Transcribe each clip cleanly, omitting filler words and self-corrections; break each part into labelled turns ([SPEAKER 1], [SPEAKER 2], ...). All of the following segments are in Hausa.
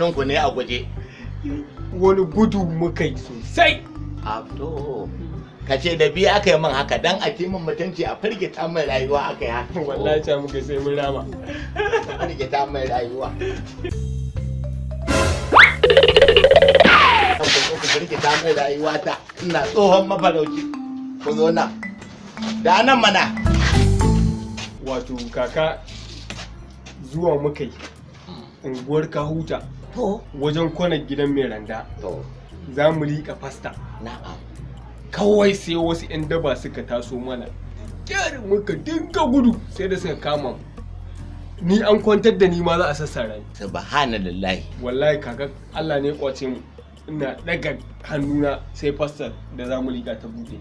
[SPEAKER 1] ganinku ne a guje.
[SPEAKER 2] Wani gudu muka yi sosai.
[SPEAKER 1] Abdo. Ka ce da biyu aka yi min haka dan a ci min mutunci a firgita mai rayuwa aka yi haka.
[SPEAKER 2] Wallahi ta muka sai mun rama.
[SPEAKER 1] Firgita mai rayuwa. Ku firgita mai rayuwa ta ina tsohon mafarauci. Ku zo nan. Da nan mana.
[SPEAKER 2] Wato kaka zuwa muka yi unguwar Kahuta wajen kwana gidan mai randa. Za mu liƙa fasta.
[SPEAKER 1] Na'am.
[SPEAKER 2] Kawai sai wasu 'yan daba suka taso mana. Kyar muka dinga gudu sai da suka kama mu. Ni an kwantar da ni ma za a sassara ni.
[SPEAKER 1] Subhanallahi.
[SPEAKER 2] Wallahi kaka Allah ne kwace mu. Ina daga hannuna sai fasta da za mu liƙa ta buɗe.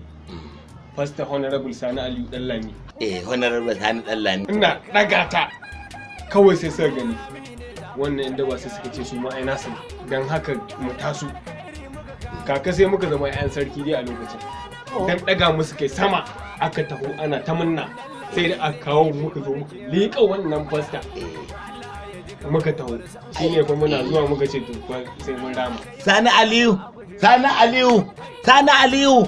[SPEAKER 2] Fasta Honorable Sani Aliyu Dallami.
[SPEAKER 1] Honorable Sani Dallami.
[SPEAKER 2] Ina daga ta. Kawai sai suka gani. Wannan 'yan daba sai suka ce su ma ai nasu don haka mu taso. Kaka sai muka zama 'yan sarki dai a lokacin. Dan daga musu kai sama aka taho ana ta munna sai da aka kawo muka zo muka liƙa wannan fasta muka taho shine fa muna zuwa muka ce to sai mun rama.
[SPEAKER 1] Sani Aliyu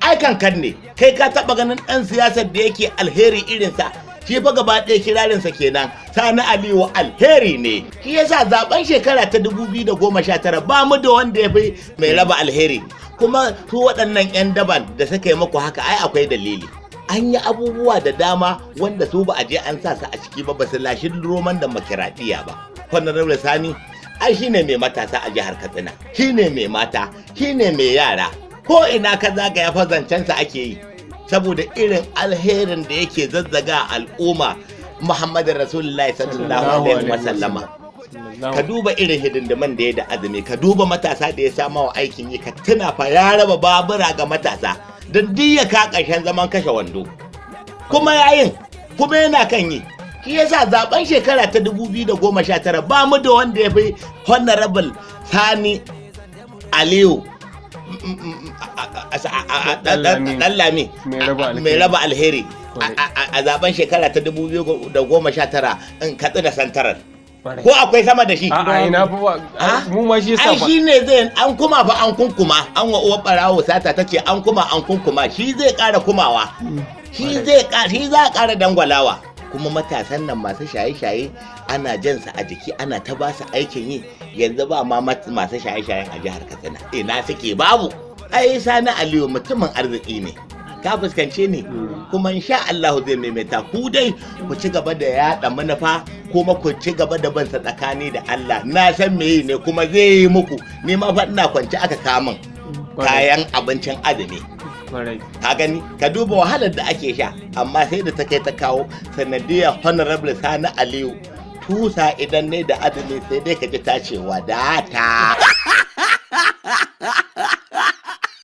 [SPEAKER 1] ai kankan ne kai ka taba ganin dan siyasar da yake alheri irinsa shi fa gaba ɗaya kirarinsa kenan Sani Aliyu alheri ne shi yasa zaben shekara ta 2019 ba mu da wanda ya fi mai raba alheri kuma su waɗannan 'yan daban da suka yi maku haka ai akwai dalili an yi abubuwa da dama wanda su ba a je an sa su a ciki ba su lashi roman demokradiyya ba. Honorable Sani ai shine mai matasa a jihar Katsina shine mai mata shine mai yara ko ina ka zagaya fa zancensa ake yi saboda irin alherin da yake zazzaga al'umma Muhammadu Rasulullahi sallallahu alaihi wasallama. Ka duba irin hidindiman da ya da azumi ka duba matasa da ya sama wa aikin yi ka tuna fa ya raba babura ga matasa don diya ka ƙarshen zaman kashe wando kuma yayin kuma yana kan yi shi yasa zaben shekara ta 2019 ba mu da wanda ya fi Honorable Sani Aliyu Dallami mai raba alheri a zaben shekara ta 2019 in katsi da santarar ko akwai sama da shi
[SPEAKER 2] a ina fa mu ma shi yasa
[SPEAKER 1] ai shine zai an kuma fa an kunkuma an wa uwar barawo sata tace an kuma an kunkuma shi zai ƙara kumawa shi za a ƙara dangwalawa kuma matasan nan masu shaye-shaye ana jan su a jiki ana ta ba su aikin yi yanzu ba ma masu shaye-shayen a jihar Katsina ina suke babu ai Sani Aliyu mutumin arziki ne ka fuskance ni kuma insha Allah zai maimaita ku dai ku ci gaba da yada manufa kuma ku ci gaba da ban tsakani da Allah na san meye ne kuma zai yi muku ni ma fa ina kwance aka kamun kayan abincin azumi ka gani ka duba wahalar da ake sha amma sai da ta kai ta kawo sanadiyar Honorable Sani Aliyu tusa idan ne da azumi sai dai ka ji ta ce wadata